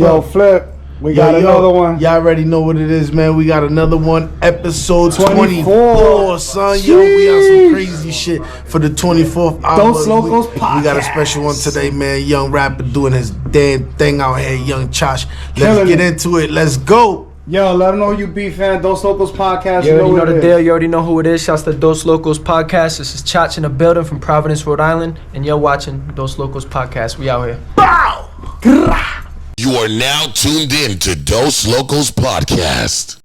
Yo, Flip, we got another one. Y'all already know what it is, man. We got another one. Episode 24, son. Yo, we got some crazy shit for the 24th hour. Doz LoKOs Podcast. We got a special one today, man. Young rapper doing his damn thing out here. Young Chach. Let's get into it. Let's go. Yo, let them know you be fan. Doz LoKOs Podcast. You already know the deal. You already know who it is. Shouts to Doz LoKOs Podcast. This is Chach in the building from Providence, Rhode Island. And you're watching Doz LoKOs Podcast. We out here. Bow! You are now tuned in to Doz LoKOs Podcast.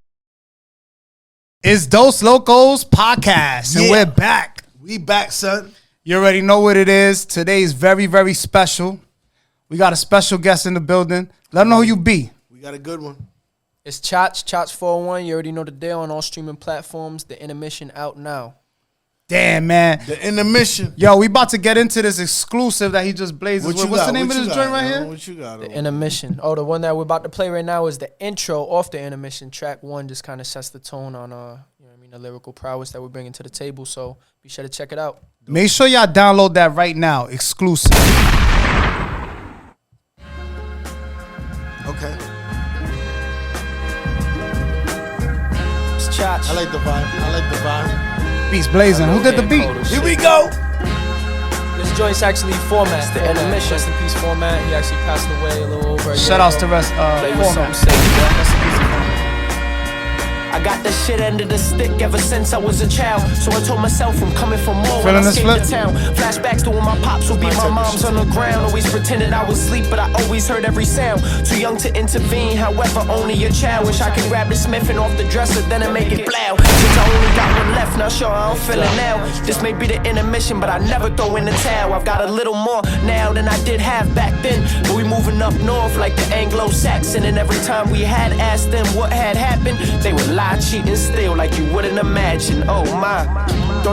It's Doz LoKOs Podcast, and we're back. We back, son. You already know what it is. Today's very, very special. We got a special guest in the building. Let them know who you be. We got a good one. It's Chach 401. You already know the deal on all streaming platforms. The intermission out now. Damn, man. The intermission. Yo, we about to get into this exclusive that he just blazes with. What's the name of this joint right here? What you got? The intermission. Oh, the one that we're about to play right now is the intro off the intermission. Track 1 just kind of sets the tone on, the lyrical prowess that we're bringing to the table. So be sure to check it out. Make sure y'all download that right now. Exclusive. Okay. It's Chach. I like the vibe. Beats blazing. Who did the beat? Here we go. This joint's actually Format. The intermission. Rest in peace, Format. He actually passed away a little over a year Shout outs ago. to rest Play with Format. something safe, yeah. Rest in peace, Format. I got the shit under the stick ever since I was a child. So I told myself I'm coming for more Feeling when I this escaped flip? the town. Flashbacks to when my pops would beat my moms on the ground. Always pretended I was asleep, but I always heard every sound. Too young to intervene, however, only a child. Wish I could grab the Smith and off the dresser, then I make it blow. Since I only got one left, not sure how I'm feeling now. This may be the intermission, but I never throw in the towel. I've got a little more now than I did have back then. But we moving up north like the Anglo-Saxon. And every time we had asked them what had happened, they would lie, cheat, and steal like you wouldn't imagine. Oh my.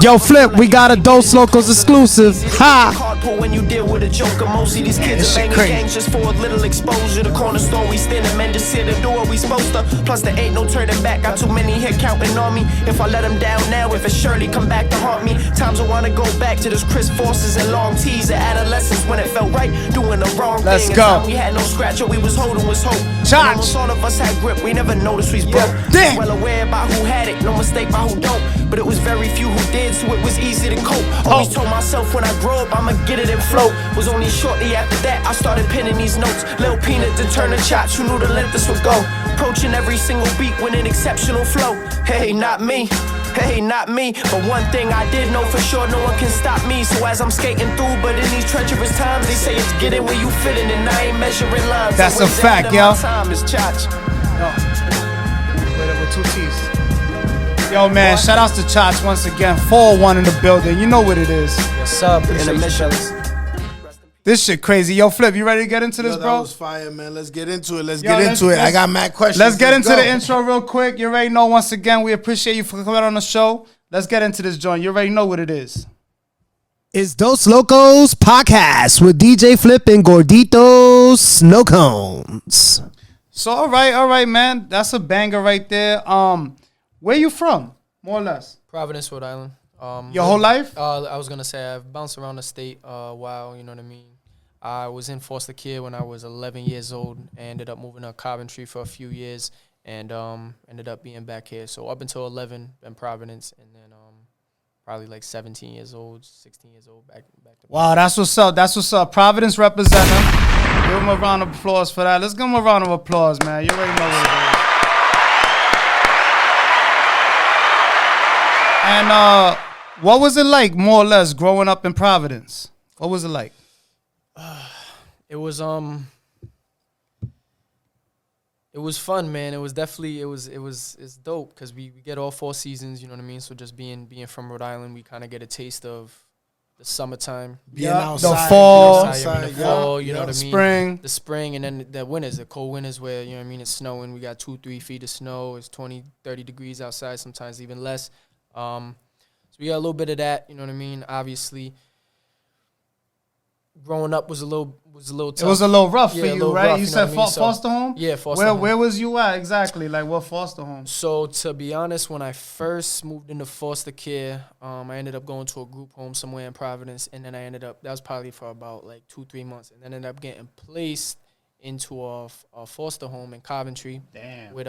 Yo, Flip, we got a Doz LoKOs exclusive. Ha! Hardcore when you deal with a joker. Most of these kids This are shit banging crazy. gangs just for a little exposure. The corner store we standing, men just hit the door we supposed to. Plus there ain't no turning back. Got too many here counting on me. If I let them down now, if it surely come back to haunt me. Times I wanna go back to those Chris Forces and long tees of adolescence when it felt right, doing the wrong Let's thing. go. And time we had no scratch, all we was holding was hope. Chach. And almost all of us had grip, we never noticed we was broke. damn. Well aware about who had it, no mistake about who don't. But it was very few who did, so it was easy to cope. Always told myself when I grow up, I'ma get it and float. Was only shortly after that I started penning these notes. Lil Peanut to turn the Chach, who knew the length this would go. Approaching every single beat with an exceptional flow. Hey, not me. Hey, not me. But one thing I did know for sure, no one can stop me. So as I'm skating through, but in these treacherous times, they say it's getting where you fit in, and I ain't measuring lines. That's a Always fact, ahead of yo. my time is Chach. With 2 T's. Yo, man, shout outs to Chach once again. 401 in the building. You know what it is. Yes, sir. Appreciate you, Intermission. fellas. This shit crazy. Yo, Flip, you ready to get into this, Yo, that bro? was fire, man. Let's get into it. Let's Yo, get let's- into it. I let's- got mad questions. Let's get into go. the intro real quick. You already know, once again, we appreciate you for coming on the show. Let's get into this joint. You already know what it is. It's Doz LoKOs Podcast with DJ Flip and Gordito Snow Cones. So, all right, man. That's a banger right there. Where you from, more or less? Providence, Rhode Island. Your whole life? I was gonna say I've bounced around the state a while. You know what I mean. I was in foster care when I was 11 years old. I ended up moving to Coventry for a few years, and ended up being back here. So up until 11 in Providence, and then probably like 17 years old, 16 years old back to. Wow, that's what's up. That's what's up. Providence representative. Give him a round of applause for that. Let's give him a round of applause, man. You already know what it is. And what was it like, more or less, growing up in Providence? What was it like? It was fun, man. It was definitely it's dope because we get all 4 seasons, you know what I mean? So just being from Rhode Island, we kind of get a taste of the summertime. Being Yeah. outside, The fall. The fall, you know what I mean? Spring. The spring, and then the winters, the cold winters where, you know what I mean, it's snowing. We got 2-3 feet of snow. It's 20, 30 degrees outside, sometimes even less. So we got a little bit of that, you know what I mean? Obviously, growing up was a little tough. It was a little rough Yeah, for a you, little right? rough, You you know said what I mean? So- foster home? Yeah, foster home. Where was you at exactly? Like, what foster home? So to be honest, when I first moved into foster care, I ended up going to a group home somewhere in Providence, and then that was probably for about like 2-3 months, and then ended up getting placed into a foster home in Coventry. Damn. With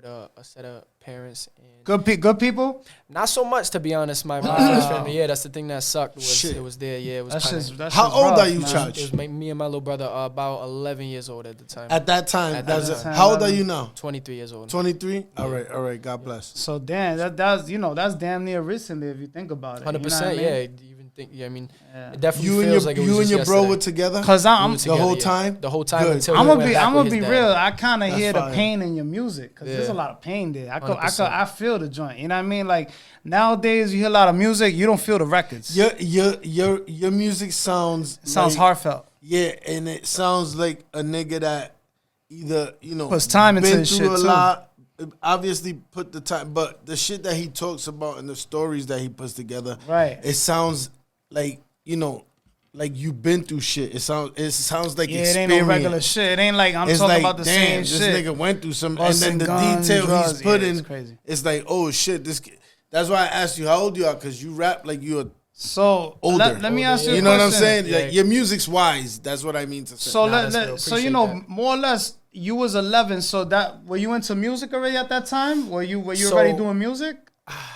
a set of parents. And Good people? not so much, to be honest. My first family, yeah, that's the thing that sucked. It was there, yeah. It was How old are you, It Chach? was me and my little brother, about 11 years old at the time. At that time. At that time. How old are you now? 23 years old. 23? All right. God bless. So damn, that's damn near recently if you think about it. 100%, you know what I mean? yeah. Even think, yeah, I mean, it definitely You feels like it was and just your bro yesterday. were together? Cause I'm the whole time? The whole time Good. until I'm he gonna went be back I'm with gonna his be dad. real. I kind of That's hear the fire. pain in your music because there's a Yeah. lot of pain there. I 100%. feel the joint. You know what I mean? Like nowadays, you hear a lot of music, you don't feel the records. Your music sounds like, heartfelt. Yeah, and it sounds like a nigga that either Puts time into been his through shit, a too. lot. Obviously, put the time, but the shit that he talks about and the stories that he puts together, Right. It sounds like like you've been through shit. It sounds like Yeah, it experience. ain't no regular shit. It ain't like I'm It's talking like, about the damn, same this shit. nigga went through some, Busting and then the guns, detail drugs, he's put yeah, in, it's crazy. it's like, oh shit, this. That's why I asked you how old you are, because you rap like you're So older. let me ask you a You know what I'm question. saying? Yeah. Like your music's wise. That's what I mean to say. So that's real. so Appreciate that. more or less, you was 11. So that were you into music already at that time? Were you So- already doing music,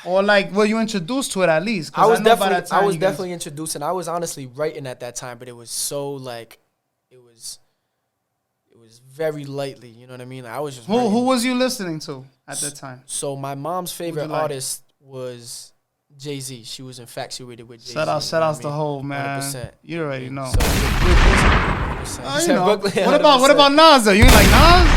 or like were you introduced to it at least? 'Cause I was know by definitely that time you guys- definitely introduced, and I was honestly writing at that time, but it was so like it was very lightly. You know what I mean? I was just Who writing. was you listening to at that time? So my mom's favorite like? artist was Jay-Z. She was infatuated with Jay-Z. Shout out the whole man. 100%. You already know. So, 100%. You know. Brooklyn, What 100%. about Nas though? You ain't like Nas?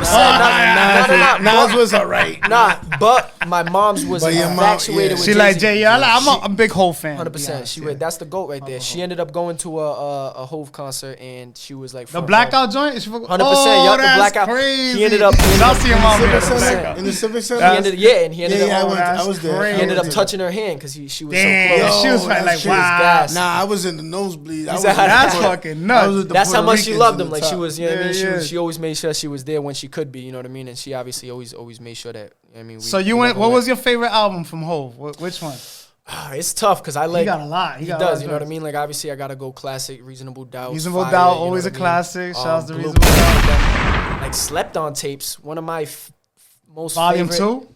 100%. Nas was alright. Nah, but my mom's was But your mom- infatuated yeah. with She Jay-Z. like Jay. I'm a big Hove fan. 100%. She would. That's the GOAT right there. She ended up going to a Hove concert, and she was like The front row. blackout joint. 100%. Oh, Yup, the that's blackout. crazy. He ended up. I'll see your mom Civic in the Center? blackout. In the Civic Center? He ended, and he ended Yeah, up. I was there. crazy. He ended up I was touching her hand because she was so Damn, close. she was Yo, like, that's wow. gas. Nah, I was in the nosebleed. I was said, in the That's Puerto- fucking I was nuts. with the That's how Puerto much she Ricans loved in him. the Like she top. was, you know what I mean? Yeah. She always made sure she was there when she could be, you know what I mean? And she obviously always made sure that, I mean, So you went. What was your favorite album from Hove? Which one? It's tough because I like. He got a lot. He got a lot does, of you know what I joints. mean? Like obviously I gotta go classic, Reasonable Doubt. Reasonable Fire, Doubt, you know always what a I mean? classic. Shouts to Blue- Reasonable Doubt. Like Slept On tapes, one of my most Volume favorite. 2.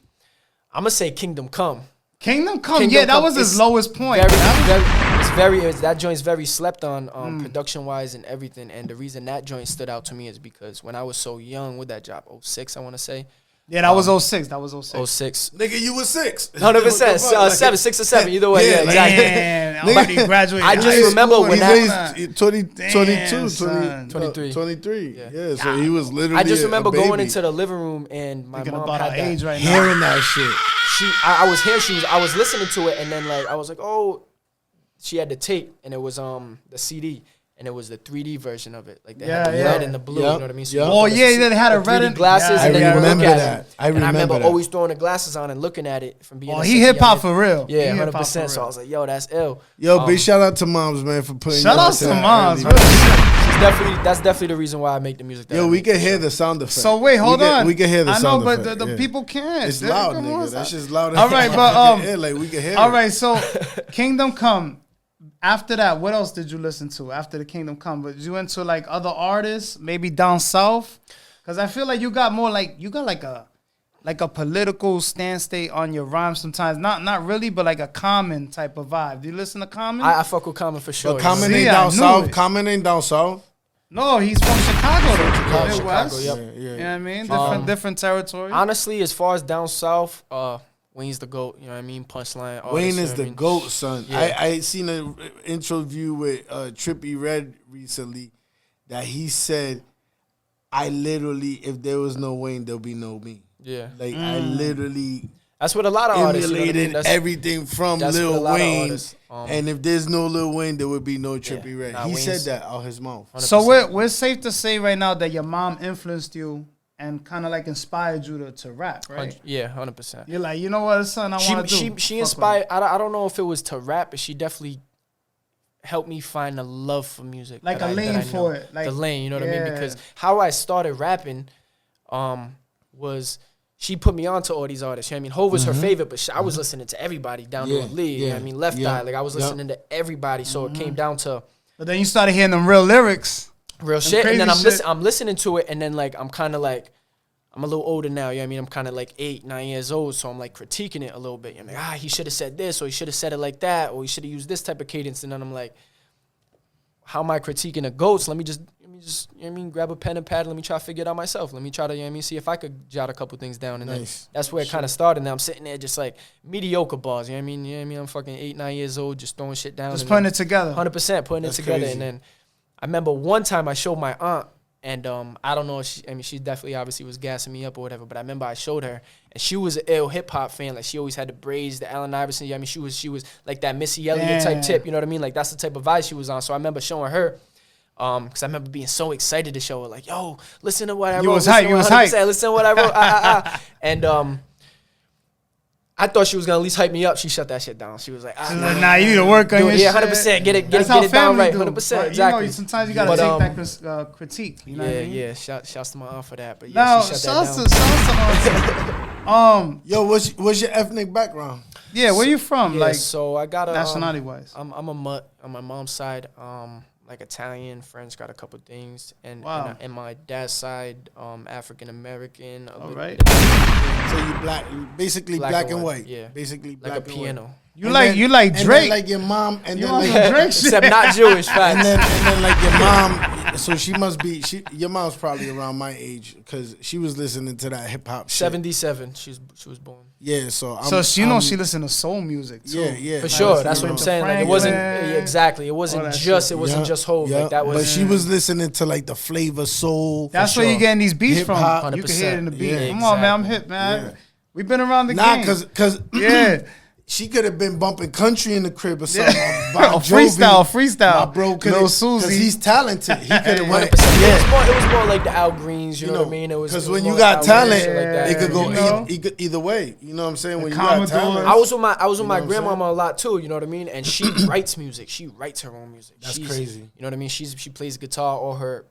I'm gonna say Kingdom Come. Kingdom Come. Kingdom Yeah, that Come was his is lowest point. That joint's very slept on, production wise and everything. And the reason that joint stood out to me is because when I was so young, with that job, 06, I want to say. Yeah, that was 06. That was 06. 06. Nigga, you was 6. 100%. 6 or 7. Either way, yeah, exactly. Man, I already graduated. I just high remember school. when that- He's 20, 22, son. 23. 23. Yeah. Yeah, so he was literally I just a remember baby. going into the living room and my Thinking mom about had our that. age right now. hearing that shit. I was here. I was listening to it, and then like I was like, oh, she had the tape, and it was the CD, and it was the 3D version of it, like they had the Yeah, red yeah. and the blue. Yep. You know what I mean? So Yep. you Oh, put yeah, they had a the red 3D and- glasses, Yeah, and then I you look remember at that. it. I And I remember remember that. always throwing the glasses on and looking at it from being. Oh, a he sexy hip hop young for real. kid. Yeah, He hip hop 100%. for So I real. was like, yo, that's ill. Yo, big shout out to moms, man, for putting Shout you out onto to that moms. early. Real shit. That's definitely the reason why I make the music. That I Yo, we make. can hear the sound effect. So wait, hold on. We can hear the I know, sound but effect. the yeah. people can't. It's They- loud, come on, nigga. stop. That's just loud. All right, but like we can hear. all it. right. So Kingdom Come. After that, what else did you listen to after the Kingdom Come? But you into like other artists, maybe down south? Because I feel like you got more like a political stand state on your rhymes sometimes. Not really, but like a Common type of vibe. Do you listen to Common? I fuck with Common for sure. But Common See, ain't I down knew south. it. Common ain't down south. No, he's from Chicago though. Chicago, Midwest. yep. Yeah, You know what yeah. I mean? Different territory. Honestly, as far as down south, Wayne's the GOAT. You know what I mean? Punchline. artist, Wayne you know is what I the mean? GOAT, son. Yeah. I seen an interview with Trippie Redd recently that he said, I literally, if there was no Wayne, there'll be no me. Yeah. Like, I literally That's what a lot of artists. You know what I mean? emulated everything from that's what a Lil lot of Wayne. artists, And if there's no Lil Wayne, there would be no Trippie Redd. nah, He Wayne's- said that out his mouth. So we're safe to say right now that your mom influenced you and kind of like inspired you to rap, right? Yeah, 100%. You're like, you know what, son, I want to do. She inspired. I don't know if it was to rap, but she definitely helped me find a love for music. Like that a lane that for know. it, like- the lane, you know what I yeah. mean? Because how I started rapping, was she put me on to all these artists. You know what I mean? Hov was her favorite, but I was listening to everybody down to Yeah, a league. You know what I yeah, mean? Left yeah, Eye, like I was yeah. listening to everybody. So it came down to But then you started hearing them real lyrics. Real shit. And then crazy I'm listening to it, and then like I'm kind of like I'm a little older now. You know what I mean? I'm kind of like 8, 9 years old, so I'm like critiquing it a little bit. I'm like, he should have said this, or he should have said it like that, or he should have used this type of cadence. And then I'm like, how am I critiquing a ghost? Let me just, you know what I mean, grab a pen and pad. Let me try to figure it out myself. Let me try to, you know what I mean, see if I could jot a couple things down. And then that's where it kind of started. Now I'm sitting there just like mediocre bars. You know what I mean? You know what I mean? I'm fucking 8, 9 years old, just throwing shit down. Just putting it together. 100% putting it together. Crazy. And then I remember one time I showed my aunt, and I don't know if she definitely obviously was gassing me up or whatever, but I remember I showed her, and she was an ill hip hop fan. Like she always had the braids, the Allen Iverson. You know what I mean, she was like that Missy Elliott type tip. You know what I mean? Like that's the type of vibe she was on. So I remember showing her, because I remember being so excited to show her, like, yo, listen to what I wrote. You was hype. Listen to what I wrote. And I thought she was gonna at least hype me up. She shut that shit down. She was like, nah, you need to work on your shit. Yeah, 100%. Get it down right. 100%. Exactly. You know, sometimes you gotta take that critique. You know what I mean? Yeah. Shouts to my aunt for that. But yeah, Now, she shut that down. Yo, what's your ethnic background? Yeah, where you from? Yeah, Like, so I got a nationality wise. I'm a mutt on my mom's side. Like Italian, French, got a couple things, and and my dad's side, African American. All right. So you basically black and white. Yeah, basically like black a and piano. white. You like Drake? And then like your mom, and You then on like some Drake shit? Except not Jewish, facts. and then like your mom. So she must be. Your mom's probably around my age because she was listening to that hip hop. 77. She was born. Yeah, so she listened to soul music too. Yeah, For sure, that's what I'm saying. Like it wasn't Franklin. Exactly. It wasn't just Hov. Like that was. But she was listening to like the flavor soul. That's where you getting these beats Hip-hop. from. You can hear it in the beat. Yeah, Come on, man, I'm exactly. hip, man. Yeah. We've been around the Nah, game. cause yeah. she could have been bumping country in the crib or something. Yeah. Bon freestyle. My bro could Lil have, Susie. because he's talented. He could have went. 100%. It was more like the Al Greens. You know what I mean? It was because it when was you more got Al talent, Greens, shit like that. it could go You know? either way. You know what I'm saying? When you Commodores. got talent, I was with my know what I'm grandmama saying? a lot too. You know what I mean? And she writes music. She writes her own music. That's She's crazy. You know what I mean? She plays guitar. Or her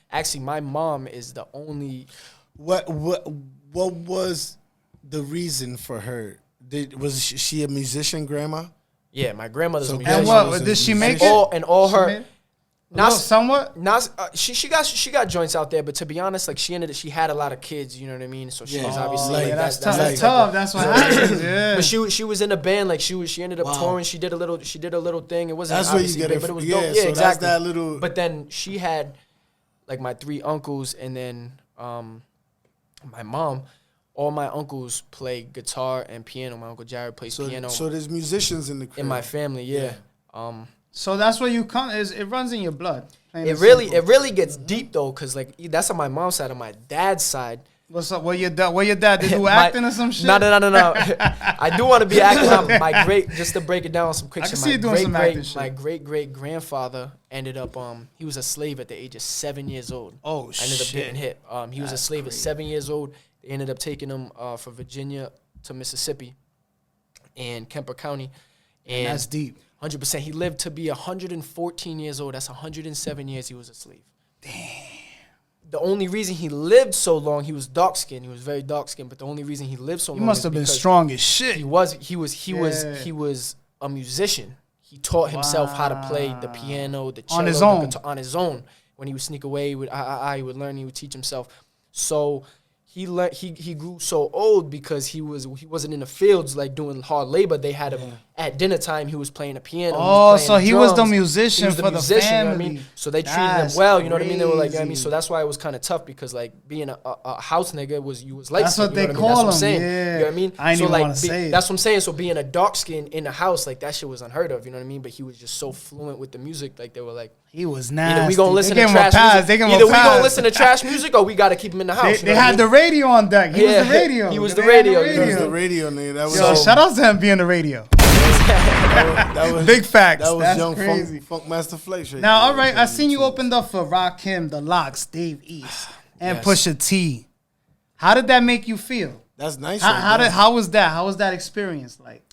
actually, my mom is the only. What was the reason for her? Was she a musician, grandma? Yeah, my grandmother's a So- musician. And Yeah, what she did she make it? all She her. made it? Somewhat. She got joints out there, but to be honest, like she had a lot of kids. You know what I mean? So she Yeah. was obviously like, like That's that's tough. the type Tough. of- That's what happens. Yeah. But she was in a band. Like she ended up Wow. touring. She did a little thing. It wasn't That's where you obviously get big, it. but it was Yeah, dope. so Yeah, that's exactly. that little. But then she had like my 3 uncles, and then my mom. All my uncles play guitar and piano. My uncle Jared plays piano. So there's musicians in the crib. In my family, yeah. So that's where you come. It runs in your blood. Plain It and really simple. gets deep though, cause like that's on my mom's side. On my dad's side, What's up? Where your dad? Did you acting or some shit? No. I do want to be acting. My just to break it down on some quick I can shit. see you doing some acting shit. My great grandfather ended up he was a slave at the age of 7 years old. Oh I ended up shit. getting hit. He was a slave at 7 years old. They ended up taking him from Virginia to Mississippi and Kemper County. And That's deep. 100%. He lived to be 114 years old. That's 107 years he was a slave. Damn. The only reason he lived so long, he was dark skinned. He was very dark skinned. But the only reason he lived so long, You must have been strong as shit. He was a musician. He taught himself how to play the piano, the cello, On his the own. guitar, on his own. When he would sneak away, he would learn. He would teach himself. So he grew so old because he wasn't in the fields like doing hard labor. They had him at dinner time. He was playing the piano. Oh, was so playing he was the drums. musician for the musician, you know what I family. mean? So they treated That's him well. You know what I mean? They were like, you know what I mean? crazy. So that's why it was kind of tough because like being a house nigga was like That's what they That's call what I'm him, saying. yeah. You know what I mean? I ain't so even like wanna say it. that's what I'm saying. So being a dark skin in the house, like that shit was unheard of. You know what I mean? But he was just so fluent with the music. Like they were like, He was nasty. either we gonna listen They to gave him a trash pass. music. They gave him Either a we pass. gonna listen to trash music or we gotta keep him in the house. They, you know they what I had mean? the radio on deck. He was Yeah, the radio. he was They the had radio. That was the radio, nigga. That was Yo, So- shout out to him being the radio. that was Big facts. That was That's young crazy. Funk Master Flex. Right Now, there. all right, I seen you opened up for Rakim, the Locks, Dave East, and Yes. Pusha T. How did that make you feel? That's nice. How was that? How was that experience like?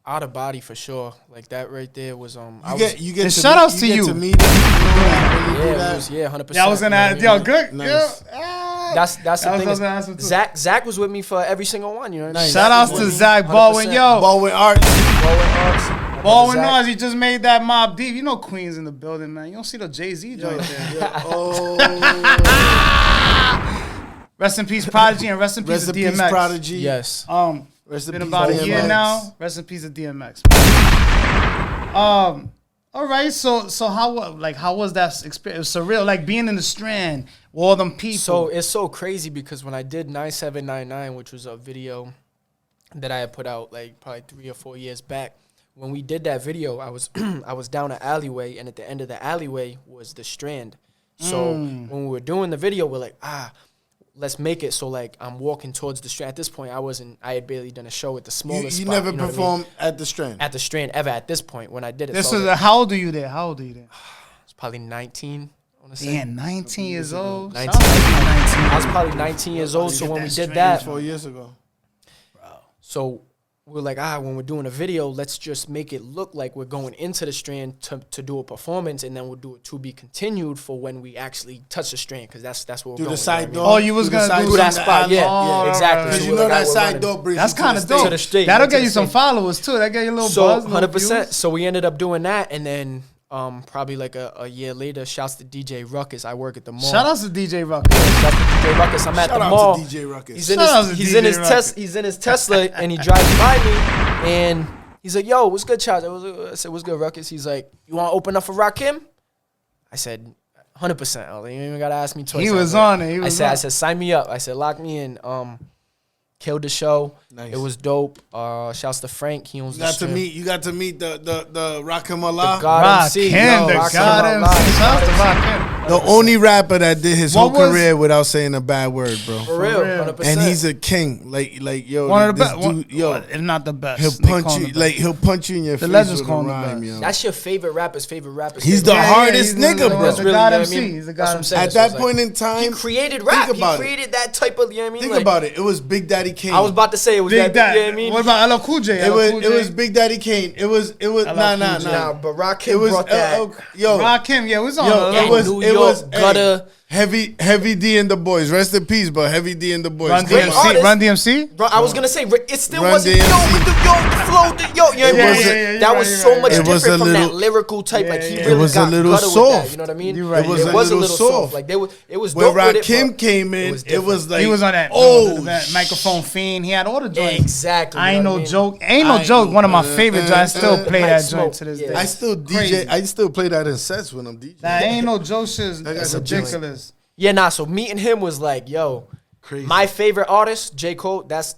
Out of body for sure. Like that right there was you get And to shout meet- outs to get you. To meet them, you know, when you do that. 100%. Yeah, I was gonna ask. Yo, good. Nice. Yeah. That's the That was thing. what I was is gonna ask him too. Zach was with me for every single one. You know what I mean? Shout outs to Zach Baldwin. Yo, Baldwin Arts. Baldwin Arts, Baldwin Noise, he just made that Mob Deep. You know Queens in the building, man. You don't see the Jay-Z joint there. Oh. Rest in peace, Prodigy, and rest in peace, Rest in DMX. peace, Prodigy. Yes. Rest in Been peace, about a year DMX. now. Rest in peace of DMX. All right. So how was that experience? It was surreal, like being in the Strand with all them people. So it's so crazy because when I did 9799, which was a video that I had put out like probably 3 or 4 years back, when we did that video, I was I was down an alleyway, and at the end of the alleyway was the Strand. So when we were doing the video, we're like, let's make it so like I'm walking towards the Strand. At this point, I had barely done a show at the smallest You spot. never you know performed at the Strand? at the Strand ever at this point when I did it. This so was like, how old are you there? I was probably 19. I want to say. Damn, 19 years old. 19. Shout out to you, 19. I was probably 19 years old. So when we did that, 4 years ago. so we're like, when we're doing a video, let's just make it look like we're going into the Strand to do a performance, and then we'll do it to be continued for when we actually touch the Strand, because that's where we're Do going. the side you know door. what Oh, you was Do the gonna side do door that from the spot, alley. yeah, Oh, exactly. right, Because So you we're know like, that we're side running. door brings That's you to kind the of stage. dope. To the stage, That'll to get the you some stage. followers too. That get you a little So buzz. 100%. So we ended up doing that, and then probably like a year later, shouts to DJ Ruckus. I work at the mall. Shout out to DJ Ruckus. Shout out to DJ Ruckus. I'm at Shout the out mall. to DJ Ruckus. He's in Shout out to his DJ his Ruckus. He's in his Tesla, and he drives by me, and he's like, "Yo, what's good, Chach?" I said, "What's good, Ruckus?" He's like, "You want to open up for Rakim?" I said, 100%. You ain't even gotta ask me twice. He I was like- on it. He was I on said, sign me up. I said, lock me in. Killed the show. Nice. It was dope. Shouts to Frank. He owns You the got to stream. meet. You got to meet the Rakim Allah. The God MC. Rakim, the Rakim God Allah. MC. Shout out to Rakim. The only rapper that did his What whole was- career without saying a bad word, bro. For real. real. 100%. And he's a king. Like yo, One of the this best. dude, yo, If not the best. he'll They punch call him you the best. like he'll punch you in your The face legends with a call him the rhyme, best. yo. That's your favorite rapper's favorite rapper. He's the hardest he's nigga, bro. He's the Really, God you know what I MC. mean? He's the That's God what I'm MC. saying. At So that it's like- point in time, He created rap. Think about He it. created that type of, you know what I mean? Think Like, about it. It was Big Daddy Kane. I was about to say it was Big that, Daddy. you know what I mean? What about LL Cool J? It LL Cool J? was Big Daddy Kane. It was nah. Nah, but Rakim It was brought that. yo. Rakim. Yeah, it was on. Yo, Yeah, it was New it York, was Gutter. Heavy D and the Boys. Rest in peace, but Heavy D and the Boys. Run Come on. artist. DMC. Run DMC. Bro, I was gonna say it still Run wasn't DMC. with the flow, you know what I mean? Yeah, yeah, That you're was right, so you're much right. It was different a from that little- lyrical type. Like he yeah. really It was a got little gutter with soft. that, you know what I mean? You're right. It was It a was a little little soft. soft. Like it was When dope with it, Rakim but came in, was it was different. like He was on that. Oh, that microphone fiend. He had all the joints. Exactly. I you ain't know no what I mean? joke. Ain't no I joke. One of my know. favorite joints. I still play Like that Smoke, joint to this yeah. day. I still Crazy. DJ. I still play that in sets when I'm DJing. That ain't no joke shit. got It's some ridiculous. Yeah, nah. So meeting him was like, yo, Crazy. my favorite artist, J. Cole. That's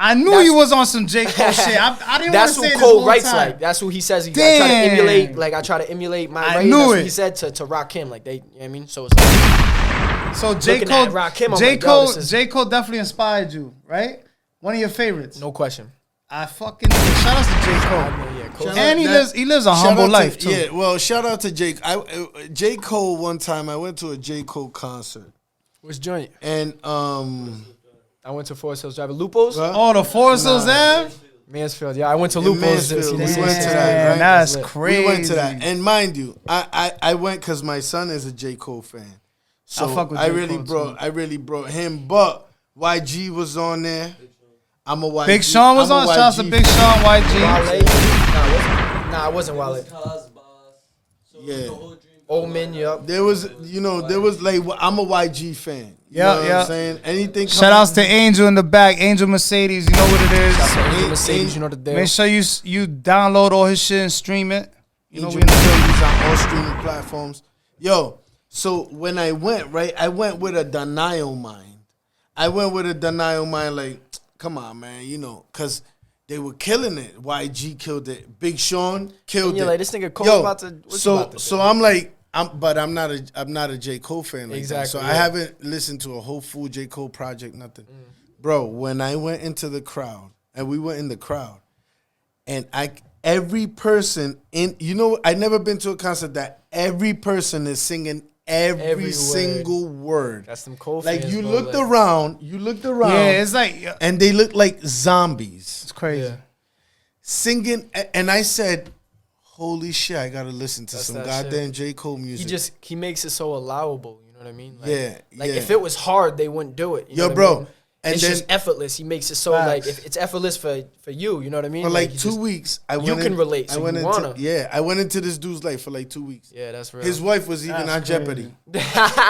I knew That's- you was on some J. Cole shit. I didn't want to that's say who this Cole whole writes time. like. That's who he says. I try to Damn. emulate. Like I try to emulate my I writing. knew That's what it. he said to Rakim. Like they, you know what I mean? So it's like, So J. Looking Cole, at Rakim, I'm J. like, yo, Cole, this is- J. Cole definitely inspired you, right? One of your favorites. no question. I fucking shout out to J. I Cole. know, yeah, Cole. Shout And out he lives a Shout humble out to- life too. Yeah, well, shout out to Jake. J. Cole. One time, I went to a J. Cole concert, Which joint? and I went to Forest Hills Drive. Lupos? Huh? Oh, the Forest Hills Ave? Mansfield. Yeah, I went to In Lupos. Mansfield. See, We see, went see, to see. that, right? That's Lit. crazy. we went to that. And mind you, I went because my son is a J. Cole fan, so fuck with I J. really Cole, brought him. But YG was on there. I'm a YG. Big Sean was I'm a on. Shout out to YG Big Sean, YG. Wale? Nah, it wasn't Wale. Yeah. Old Men, yup. There was like I'm a YG fan. You Yeah, know what yeah. I'm saying? Anything. Shout outs to Angel in the back, Angel Mercedes. You know what it is. Angel Mercedes, you know the deal. Make sure you download all his shit and stream it. You know Angel we in the building. Mercedes on all streaming platforms. Yo, so when I went, right, I went with a denial mind. Like, come on, man, you know, because they were killing it. YG killed it. Big Sean killed And you're it. like, this nigga Cole Yo, about to. What's he so about to do? so I'm like, I'm not a J. Cole fan like that. So Exactly, I yeah. haven't listened to a whole full J. Cole project, nothing. Bro, when I went into the crowd, and we went in the crowd, and every person in, you know, I never been to a concert that every person is singing every word. single word. That's them Cole Like fans, you bro, looked like- around, Yeah, it's like and they looked like zombies it's crazy. Yeah. singing, and I said, holy shit, I gotta listen to That's some that goddamn shit. J. Cole music. He makes it so allowable. You know what I mean? Like, Yeah, Like yeah. if it was hard, they wouldn't do it. You know Yo, what I bro, mean? And it's then just effortless. He makes it so like if it's effortless for you, you know what I mean? for like you 2 just- weeks, you can relate, so you wanna. I went into this dude's life for like 2 weeks. Yeah, that's real. His wife was even That's on crazy. Jeopardy.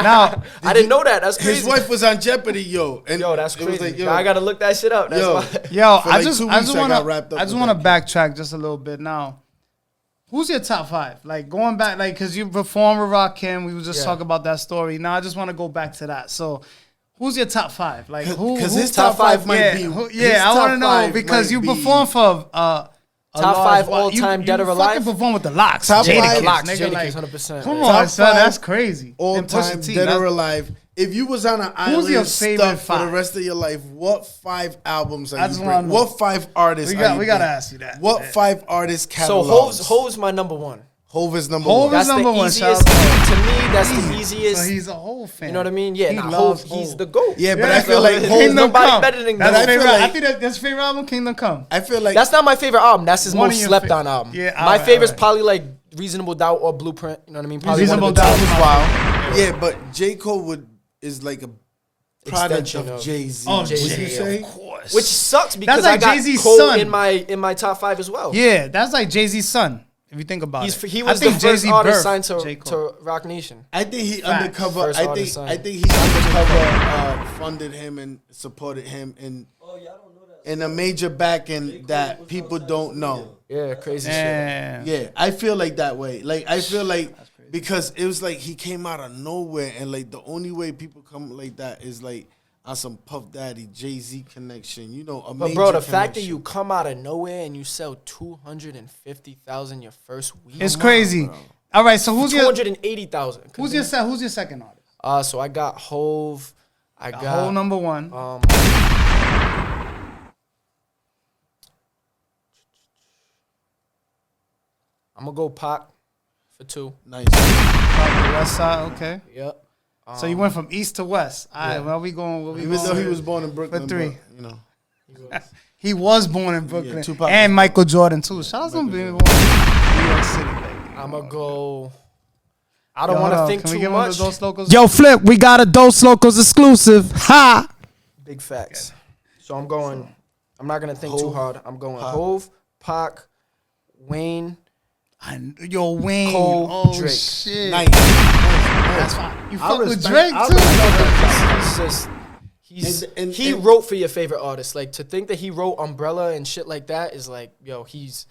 Now, I didn't know that. That's crazy. His wife was on Jeopardy, yo. And Yo, that's it was crazy. like, yo, Now I gotta look that shit up. That's yo, why. yo, For I like just 2 I weeks, just I want got wrapped to up I just with want to that backtrack just a little bit now. Who's your top 5? Like going back, like because you performed with Rakim, we was just Yeah. talking about that story. Now I just want to go back to that. So, who's your top 5? Like who? because who- his top five might yeah, be. who- his yeah, I top want to know five because might you be performed for a Top large- 5 all-time you dead or fucking alive? perform with the Locks. Top Jadakiss, five- Locks, nigga, Jadakiss, like, 100%. Come Top on, son, five that's crazy. all And Pusha time T, dead that's- or alive. If you was on an island your favorite stuck for the five? rest of your life, what 5 albums I are just you wanna bringing? know. What 5 artists? We are got you we gotta bringing? ask you that. What Yeah. 5 artists So catalogs? Hove's my number one. Hove is number Hove one. is That's number the one, easiest. shout out. To me, that's the easiest. So he's a whole fan. You know what I mean? Yeah, He nah, loves Hove, he's Hov. the GOAT. Yeah, but Yeah, I feel like there's Hove. Kingdom nobody Come. better than That's Hov. his favorite. I feel I like- think that's his favorite album, Kingdom Come. I feel like That's not my favorite album. That's his One most of your slept fa- on album. Yeah, my alright, favorite's alright. probably like Reasonable Doubt or Blueprint. You know what I mean? Probably Reasonable one of the Doubt two. was wild. yeah, but J. Cole is like a product Extension of of- Jay-Z. Oh, would you Jay, say? of course. Which sucks because like I got Jay-Z's Cole son. in my top 5 as well. Yeah, that's like Jay-Z's son. If you think about it, He I was the think first Jay-Z artist birthed signed J. Cole. to Rock Nation. I think he Facts. undercover. First artist signed. I think he undercover funded him and supported him in a major backing that people don't know. Yeah, crazy shit. Yeah. Yeah, I feel like that way. Like I feel like because it was like he came out of nowhere, and like the only way people come like that is like on some Puff Daddy Jay-Z connection. You know, a But major bro, the fact that connection. you come out of nowhere and you sell 250,000 your first week, It's crazy. All right, so who's your 280,000. who's your second artist? So I got Hove. I got Whole number one. I'm gonna go Pac for 2. nice. West Side. Okay. Yep. So you went from east to west. All right, where we going? Where we Even going? though he was born in Brooklyn, For 3. but, you know, He was born in Brooklyn. Tupac And was Michael Jordan, too. Shout out to him being born in New York City, baby. I'm gonna go. I don't Yo, want hold to on. think Can we too give him much. the Doz LoKOs? Yo, Flip, we got a Doz LoKOs exclusive. Ha! Big facts. So I'm going. I'm not gonna think too hard. I'm going Hove, Pac, Wayne. Yo, Wayne. Cole, oh, Drake. shit. nice. That's fine. You fuck with Drake, too? He's just. He And- wrote for your favorite artist. Like to think that he wrote Umbrella and shit like that is like, yo, he's.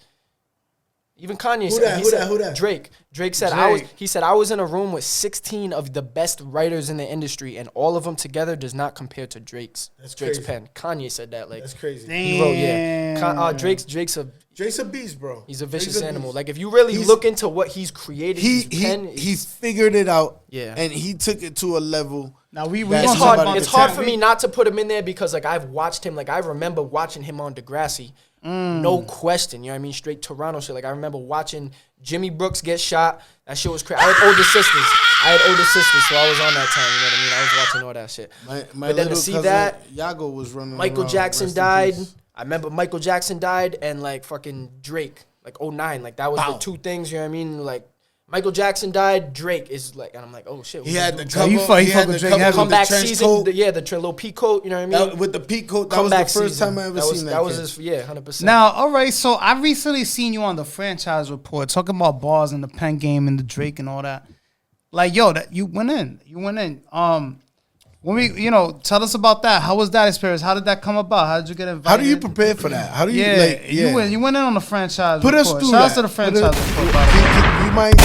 Even Kanye Who said, that? he Who said that? Who that? Drake. Drake said Drake. he said I was in a room with 16 of the best writers in the industry, and all of them together does not compare to Drake's crazy. pen. Kanye said that. Like That's crazy. he wrote, yeah. Drake's a Drake's a beast, bro. he's a vicious Drake's animal. beast. Like if you really He's- look into what he's created, his pen he is- figured it out. Yeah. and he took it to a level. Now, we That's gonna it's talk hard. about It's the hard tech. for me not to put him in there because like I've watched him. Like I remember watching him on Degrassi, no question. You know what I mean? Straight Toronto shit. Like I remember watching Jimmy Brooks get shot. That shit was crazy. I had older sisters, so I was on that time. You know what I mean? I was watching all that shit. My But then to little see cousin that, Yago was running. Michael around. Jackson Rest in died. peace. I remember Michael Jackson died and like fucking Drake, like 09. Like that was the two things. You know what I mean? Like Michael Jackson died. Drake is like, and I'm like, oh shit. He who's had this the dude? cover. you fuck- he you had fuck with the Drake cover heavy. with the Comeback trench season, coat. the little peak coat. You know what I mean? With the peak coat. That was Comeback the first season. time I ever seen that. That was kid. his, yeah, 100%. Now, all right, so I recently seen you on the franchise report talking about bars and the pen game and the Drake and all that. Like, yo, that you went in. When we, tell us about that. How was that experience? How did that come about? How did you get invited? How do you prepare for that? How do you you went in on the franchise Put report. us through Shout out that. to the franchise report, by the way. You mind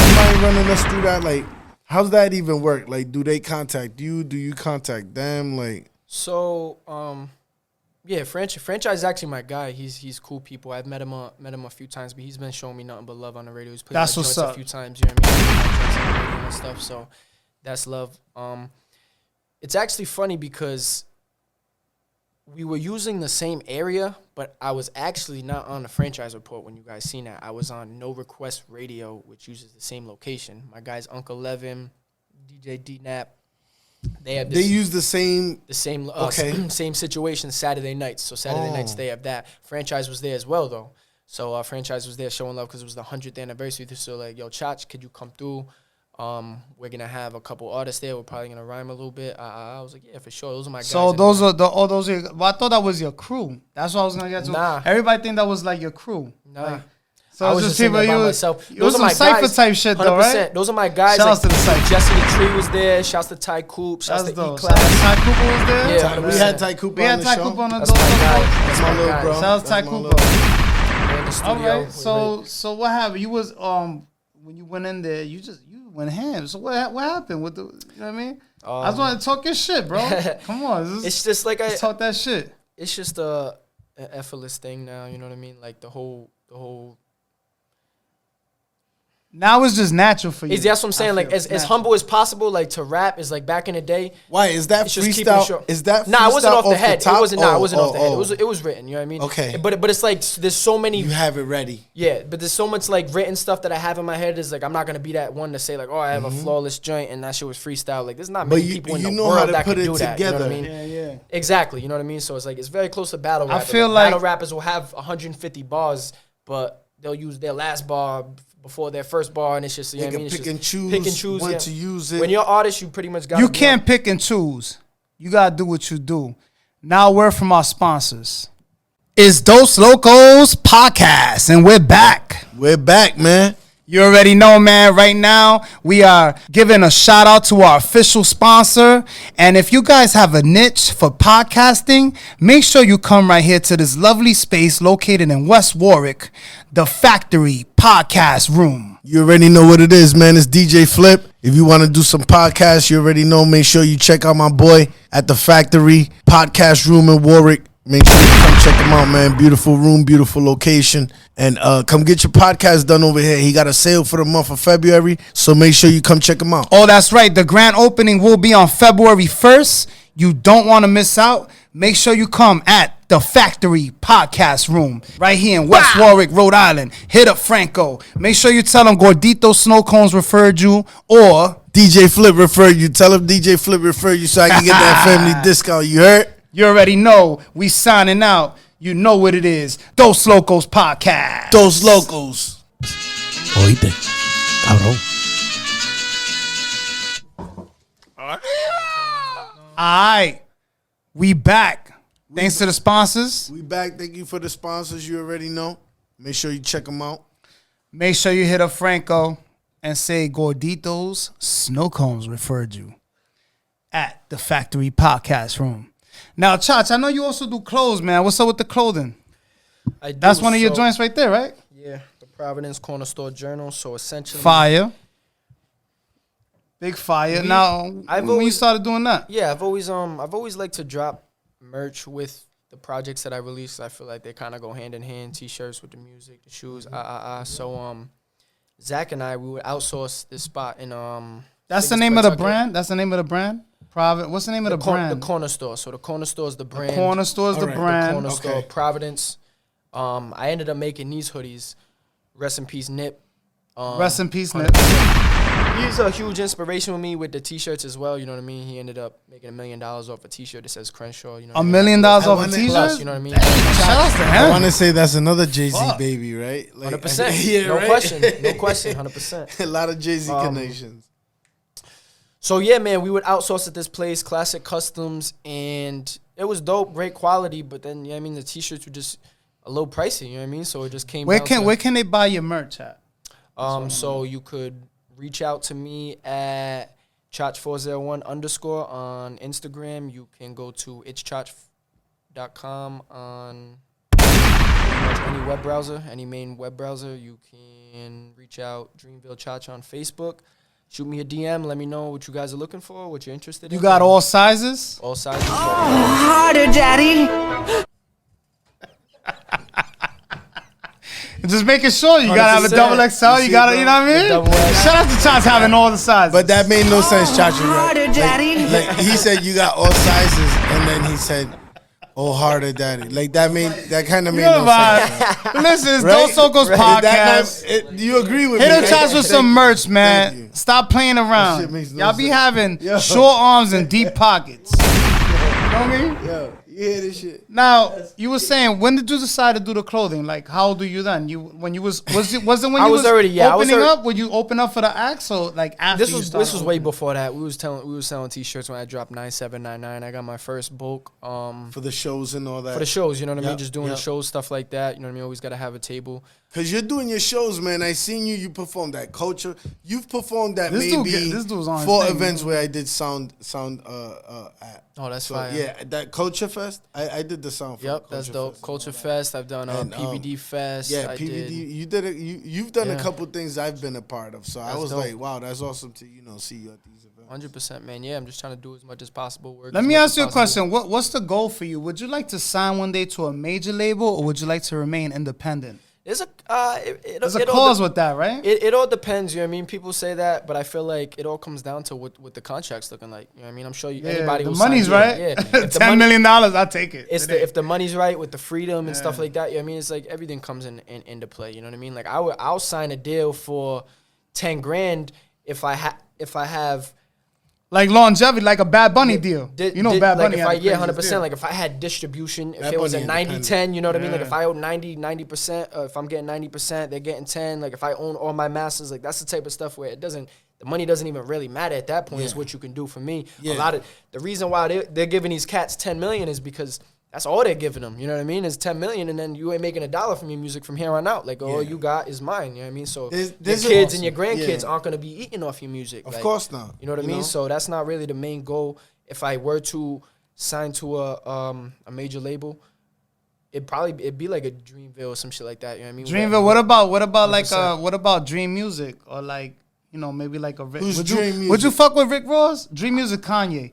running us through that? Like, how's that even work? Like, do they contact you? Do you contact them? Like, So, yeah, franchise is actually my guy. He's cool people. I've met him a few times, but he's been showing me nothing but love on the radio. He's played That's my what's joints up. a few times. You know what I mean? Played my joints on the radio and stuff. So that's love. It's actually funny because we were using the same area, but I was actually not on the franchise report when you guys seen that. I was on No Request Radio, which uses the same location. My guys, Uncle Levin, DJ D-Nap, they have they this, use the same. okay. Same situation Saturday nights. So Saturday nights they have that. Franchise was there as well though. So franchise was there showing love because it was the 100th anniversary. So like, yo, Chach, could you come through? We're gonna have a couple artists there. We're probably gonna rhyme a little bit. I was like, yeah, for sure. Those are my guys. So those are those are. Well, I thought that was your crew. That's what I was gonna get to. Nah. Everybody think that was like your crew. Nah. Like, so I it's was just just people. by myself. It was Those some are my cypher guys. type shit though, 100%. right? Those are my guys. Shout outs to the cypher. Jesse the Tree was there. Shouts to Ty Coop. Shouts That's to dope. E-Class. Ty Cooper was there. Yeah, We 100%. had Ty Cooper We on had the Ty show. Cooper on the That's my guy. That's my my little guy. bro. Shout out to Ty That's my Cooper. We're in the studio. All right. We're So what happened? You was when you went in there, you went ham. So what happened with the? You know what I mean? I just want to talk your shit, bro. Come on. It's just like Let's talk that shit. It's just an effortless thing now. You know what I mean? Like the whole. Now it's just natural for you. That's what I'm saying. I Like feel. as Natural. humble as possible. Like to rap is like back in the day. Why is that It's just keeping it freestyle? short. Is that Nah, it wasn't freestyle off the head. top? It wasn't. Nah, it wasn't off the head. Oh. It was written. You know what I mean? Okay. But it's like there's so many. You have it ready. Yeah, but there's so much like written stuff that I have in my head. Is like I'm not gonna be that one to say like, oh, I have a flawless joint and that shit was freestyle. Like there's not But many you- people in you the know how world to that put can it do that. You know what I together. mean? Yeah. Exactly. You know what I mean? So it's like it's very close to battle I rappers. feel battle like- rappers will have 150 bars, but they'll use their last bar before their first bar, and it's just you know They what I mean. can It's pick just and choose pick and choose when yeah. to use it. When you're an artist, you pretty much got. You can't pick and choose. You gotta do what you do. Now, a word from our sponsors. It's Doz LoKos Podcast, and we're back. We're back, man. You already know, man. Right now, we are giving a shout out to our official sponsor. And if you guys have a niche for podcasting, make sure you come right here to this lovely space located in West Warwick, the Factory Podcast Room. You already know what it is, man. It's DJ Flip. If you want to do some podcasts, you already know. Make sure you check out my boy at the Factory Podcast Room in Warwick. Make sure you come check him out, man. Beautiful room, beautiful location. And come get your podcast done over here. He got a sale for the month of February, so make sure you come check him out. Oh, that's right. The grand opening will be on February 1st. You don't want to miss out. Make sure you come at the Factory Podcast Room right here in West Warwick, Rhode Island. Hit up Franco. Make sure you tell him Gordito Snow Cones referred you, or DJ Flip referred you. Tell him DJ Flip referred you so I can get that family discount. You heard? you already know we signing out. You know what it is. Doz LoKos Podcast. Doz LoKos. Oíste, cabrón. All right. We back. Thanks to the sponsors. We back. Thank you for the sponsors. You already know. Make sure you check them out. Make sure you hit up Franco and say Gordito's Snow Cones referred you at the Factory Podcast Room. Now, Chach, I know you also do clothes, man. What's up with the clothing? I do, That's one of your so- joints right there, right? Yeah, the Providence Corner Store Journal. So essentially, Fire. Big fire. Now, I've when you always- started doing that? Yeah, I've always liked to drop merch with the projects that I release. I feel like they kind of go hand in hand. T-shirts with the music, the shoes. So Zach and I, we would outsource this spot in That's the Vegas, name of the Pawtucket. brand? That's the name of the brand? Private. What's the name of the brand? The Corner Store. So the Corner Store is the brand. Corner Store is the Alright, the brand. Corner Store, Okay. Providence. I ended up making these hoodies. Rest in peace, Nip. Rest in peace, Nip. He's a huge inspiration with me with the T-shirts as well. You know what I mean? He ended up making $1 million off a T-shirt that says Crenshaw. You know, $1 million off a wanna- t-shirt? Plus, you know what I mean? Shout out to I want him. to say that's another Jay-Z Fuck. baby, right? Like, 100%. yeah, No right? question. No question. 100%. A lot of Jay-Z connections. So yeah, man, we would outsource at this place, Classic Customs, and it was dope, great quality. But then, yeah, I mean, the T-shirts were just a little pricey. You know what I mean? So it just came. Where down can to, where can they buy your merch at? So you could reach out to me at Chach401_ on Instagram. You can go to itschach.com on pretty much any web browser, any main web browser. You can reach out Dreamville Chach on Facebook. Shoot me a DM. Let me know what you guys are looking for, what you're interested in. You got all sizes? all sizes. Harder, Daddy. Just making sure you gotta have a 100%. double XL. You see, gotta, bro? you know what I mean? Double XL. Shout out to Chach having all the sizes. But that made no sense, Chachi. Harder, Daddy. Like, he said you got all sizes, and then he said, "Oh, harder, daddy." Like that kind of made no sense. Listen, it's Right? Doz LoKos Right? Podcast. You agree with Hit me? up Chach with some merch, man. Thank you. Stop playing shit around. makes no Y'all be sense. having Yo. short arms and deep pockets. You know what I mean? Yo, You hear this shit? Now you were saying, when did you decide to do the clothing? Like, how old are you then? Was it when I you was was already- yeah, I was opening already- up? Would you open up for the acts or like after? This was way before that. We was selling t-shirts when I dropped 9799. I got my first bulk For the shows and all that. for the shows. You know what I mean? Yep, Just doing yep. the shows, stuff like that. You know what I mean? Always got to have a table. Cause you're doing your shows, man. I seen you. You performed at Culture. You've performed at This dude maybe this dude's on his 4 thing, events man. where I did sound at. Oh, that's So fire. yeah, that Culture Fest. I did the sound. For Yep, Culture that's dope. Fest. Culture Fest. I've done And, PVD Fest. Yeah, I PVD. did. You did it. You've done a Yeah. couple things I've been a part of. So I That's was dope. like, wow, that's awesome to see you at these events. 100%, man. Yeah, I'm just trying to do as much as possible. Work Let as me much ask as you a possible. question. What's the goal for you? Would you like to sign one day to a major label, or would you like to remain independent? There's a There's a clause with that, right? It all depends. You know what I mean? People say that, but I feel like it all comes down to what the contract's looking like. You know what I mean? I'm sure anybody the will money's sign, right. Yeah. If the $10 million, I'll take it. It's today. if the money's right with the freedom and stuff like that. You know what I mean? It's like everything comes into play. You know what I mean? Like I'll sign a deal for 10 grand if I have like longevity, like a Bad Bunny deal. Bad like Bunny. if had I, the yeah, craziest 100%. deal. Like if I had distribution, if Bad it was a Bunny 90-10, you know what I mean? Like Yeah. if I owe 90%, if I'm getting 90%, they're getting 10. Like if I own all my masters, like that's the type of stuff where the money doesn't even really matter at that point. It's what you can do for me. Yeah. The reason why they're giving these cats 10 million is because that's all they're giving them. You know what I mean? It's 10 million, and then you ain't making $1 from your music from here on out. Like all you got is mine. You know what I mean? So There's your kids and your awesome. grandkids Yeah. aren't gonna be eating off your music. Of Like, course not. you know what I mean? So that's not really the main goal. If I were to sign to a major label, it'd be like a Dreamville or some shit like that. You know what I mean? Dreamville. What about like 100%. what about Dream Music, or like, you know, maybe like a Rick? Who's would Dream you would you Music? fuck with Rick Ross? Dream Music, Kanye.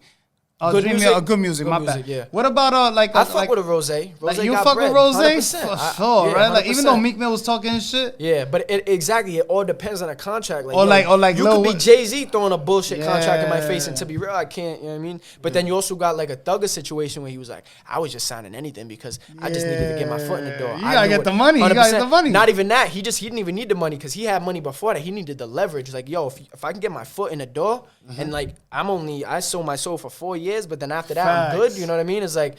Good Dream music? Good music. Good My music, bad. yeah. What about like I fuck like, with a Rose. like Rose you got fuck bread, with Rose 100%. for sure, right? Like even though 100%. Meek Mill was talking and shit. Yeah, but exactly. It all depends on a contract. Like, Or like you Lil could be Wh- Jay-Z throwing a bullshit contract in my face, and Yeah. to be real, I can't. You know what I mean? But then you also got like a Thugger situation where he was like, I was just signing anything because I just needed to get my foot in the door. You I gotta knew get it. the money. You gotta get the 100%. money. Not even that. He didn't even need the money because he had money before that. He needed the leverage. Like, yo, if I can get my foot in the door, and like I sold my soul for 4 years, but then after that I'm good. Facts. You know what I mean? It's like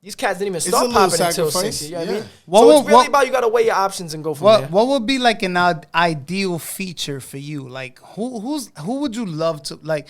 these cats didn't even a start little popping until sacrifice, 60. You know what I yeah. mean? What So would- it's really what- about you got to weigh your options and go from there. What would be like an ideal feature for you? Like who would you love to like?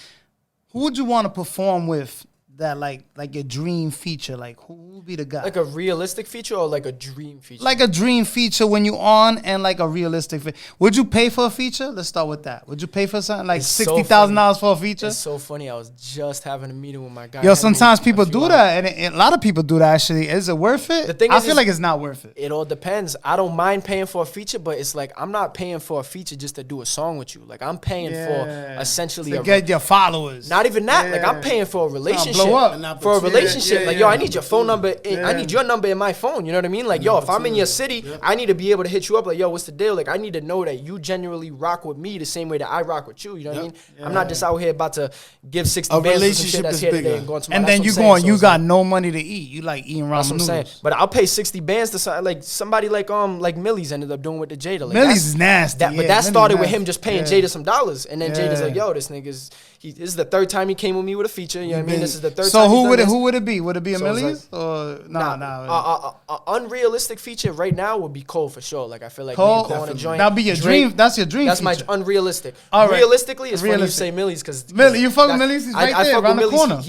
Who would you want to perform with? That like your dream feature? Like who would be the guy? Like a realistic feature or like a dream feature? Like a dream feature when you on, and like a realistic. Would you pay for a feature? Let's start with that. Would you pay for something like It's so $60,000 for a feature? It's so funny. I was just having a meeting with my guy. Yo, Henry, sometimes a people few do hours- that, and a lot of people do that. Actually, is it worth it? The thing I is feel like it's not worth it. It all depends. I don't mind paying for a feature, but it's like I'm not paying for a feature just to do a song with you. Like I'm paying for essentially to get your followers. not even that. Like I'm Yeah. paying for a relationship. blow up. An For a opportunity. relationship. Yeah, like, yo, I yeah. need your phone number. I Yeah. need your number in my phone. You know what I mean? Like, yo, if I'm in your city, I need to be able to hit you up. Like, yo, what's the deal? Like, I need to know that you genuinely rock with me the same way that I rock with you. You know what I mean? I'm not just out here about to give 60 A bands for some relationship shit that's is here today bigger. and going tomorrow. And That's then what you I'm saying. going, So you it's got like- no money to eat. You like eating ramen That's what I'm saying. noodles. But I'll pay 60 bands to like somebody like Millie's ended up doing with the Jada. Like Millie's that's- is nasty. But yeah, that Millie's started with nasty. him just paying Yeah. Jada some dollars, and then Jada's Yeah. like, "Yo, this this is the third time he came with me with a feature." You know what I mean? This is the third So time. who would it be? Would it be a So it's Millie's or nah? Unrealistic feature right now would be Cole for sure. Like I feel like me Cole, and Cole on a joint. that'll be your Drake, dream. That's your dream. That's my feature. unrealistic. All right. Realistically, it's funny you Realistic. say Millie's because Millie, you fuck with Millie's? He's right there, fuck around with the Millie's. corner.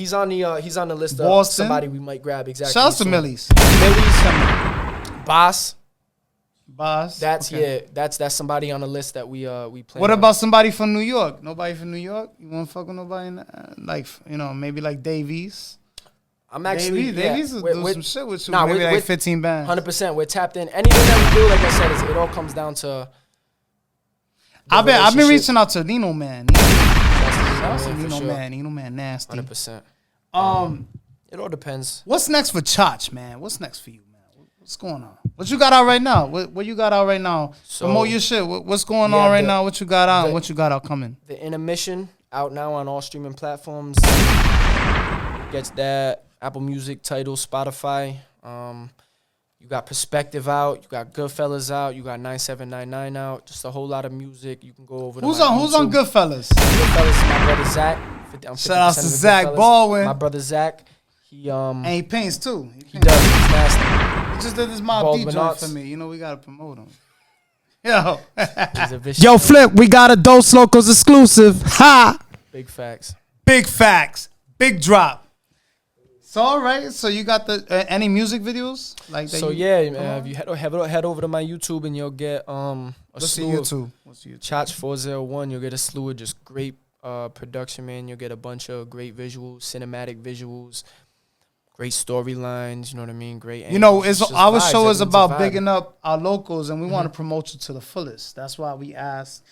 He's on the list of Boston. somebody we might grab. Exactly. Shouts to So, Millie's. Boss. Boss. That's okay. that's somebody on the list that we plan. What on. about somebody from New York? Nobody from New York? You want to fuck with nobody? Like, you know, maybe like Davies. I'm actually Davies will we're- do we're- some shit with you. Nah, maybe we're- like 15 bands. 100%. We're tapped in. Anything that we do, like I said, it all comes down to. I've been relationship. reaching out to Nino Man. That's the Nino for sure. Man. Nino Man nasty. 100%. It all depends. What's next for Chach, man? What's next for you, man? What's going on? What you got out right now? What you got out right now? So- Promote your shit. What's going Yeah, on right the- now? What you got out? the- What you got out coming? The Intermission out now on all streaming platforms. Gets that Apple Music, Tidal, Spotify. You got Perspective out. You got Goodfellas out. You got 9799 out. Just a whole lot of music. You can go over. Who's to my on YouTube. Goodfellas? Goodfellas is my brother Zach. I'm Shout out 50% to of Zach Goodfellas. Baldwin. My brother Zach. And he paints too. He does. He's nasty. He just did this Mob Bald D joint Bernards. for me. You know, we gotta promote him. Yo. He's a vicious. Yo, Flip, we got a Doz LoKos exclusive. Ha! Big facts. Big facts. Big drop. So all right. So you got the any music videos like that? So yeah, man, if you head over to my YouTube and you'll get a What's slew your of YouTube? What's your YouTube? Chach 401. You'll get a slew of just great production, man. You'll get a bunch of great visuals, cinematic visuals, great storylines. You know what I mean? Great. You know, angles. it's just our vibes. show is Everyone's a about vibe. bigging up our locals, and we want to promote you to the fullest. That's why we asked.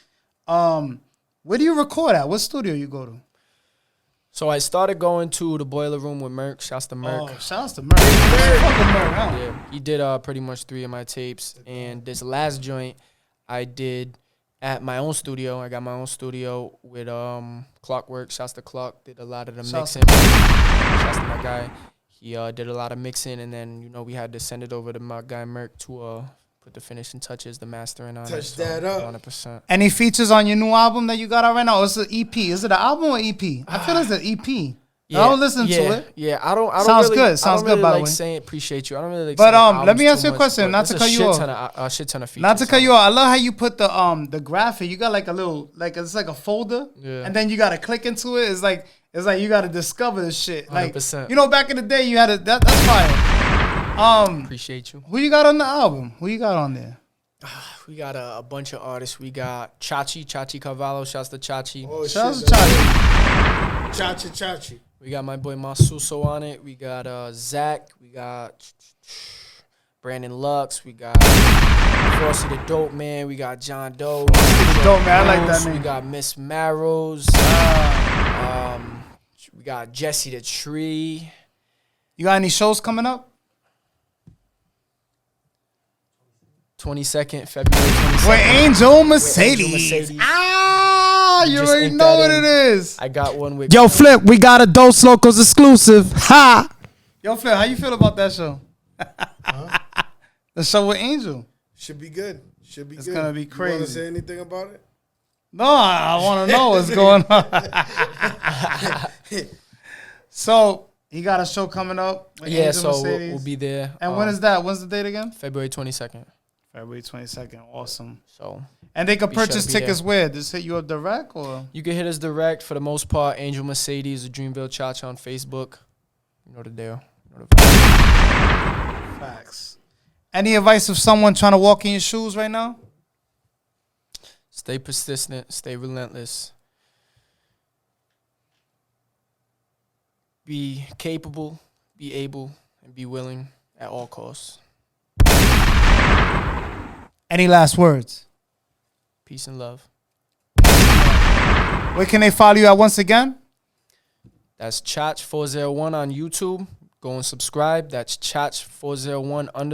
Where do you record at? What studio you go to? So I started going to the Boiler Room with Merc. Shouts to Merc. Oh, shouts to Merc. Fucking Merc, huh? Yeah, he did pretty much 3 of my tapes. And this last joint I did at my own studio. I got my own studio with Clockwork. Shouts to Clock. Did a lot of the Shouts mixing. Shouts to my guy. He did a lot of mixing, and then, you know, we had to send it over to my guy Merc to put the finishing touches, the mastering on it. Touch that up. 100%. Any features on your new album that you got out right now? Or is it EP? Is it an album or EP? I feel it's an EP. I will listen to it. Yeah, I don't Sounds really, good. Sounds I don't really good, by the like way. saying appreciate you. I don't really like But, saying let me albums ask too you a much, question, but not to there's cut you off. a shit ton of features. Not to cut on you off. I love how you put the graphic. You got like a little, like it's like a folder, Yeah. and then you gotta click into it. It's like you gotta discover this shit. Like 100%. you know, back in the day, you had that's fire. Appreciate you. Who you got on the album? Who you got on there? We got a bunch of artists. We got Chachi Carvalho. Shouts to Chachi. Oh, Shout out shit, to Chachi. Chachi. We got my boy Masuso on it. We got Zach. We got Brandon Lux. We got Frosty the Dope Man. We got John Doe. Dope Man, I like that We name. got Miss Marrows. We got Jesse the Tree. You got any shows coming up? 22nd, February 22nd. With Angel Mercedes. Mercedes. Ah, you Just already ink know that what in. it is. I got one with Yo, Flip, we got a Doz LoKos exclusive. Ha! Yo, Flip, how you feel about that show? The show with Angel. Should be good. Should be It's good. gonna be You want crazy. to say anything about it? No, I want to know what's going on. So he got a show coming up. With Yeah, Angel so Mercedes. we'll be there. And when is that? When's the date again? February 22nd. February 22nd. Awesome. So And they could Be sure purchase to be tickets where? Just hit you up direct or? you can hit us direct for the most part. Angel Mercedes, the Dreamville Chach on Facebook. You know the deal. You know the vibe. Facts. Any advice of someone trying to walk in your shoes right now? Stay persistent. Stay relentless. Be capable, be able, and be willing at all costs. Any last words? Peace and love. Where can they follow you at once again? That's Chach401 on YouTube. Go and subscribe. That's Chach401_ on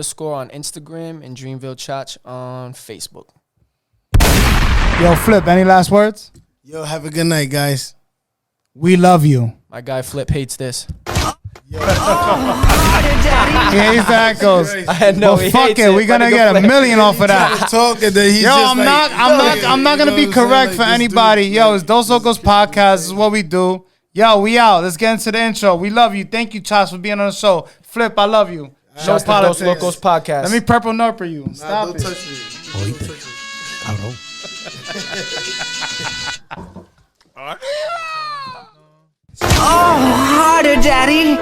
Instagram and Dreamville Chach on Facebook. Yo, Flip, any last words? Yo, have a good night, guys. We love you. My guy Flip hates this. He hates that goes. I know But he fuck hates it, we're gonna get $1 million off of that. Talking that he's Yo, just I'm like, I'm not gonna be correct for anybody. Yo, it's Doz LoKos Podcast. This is what we do. Yo, we out. Let's get into the intro. We love you. Thank you, Chach, for being on the show. Flip, I love you. No Shouts to Doz politics. LoKoS Podcast. Let me purple nurper you. Nah, Stop don't it. touch me. Don't touch me. Oh, harder, Daddy.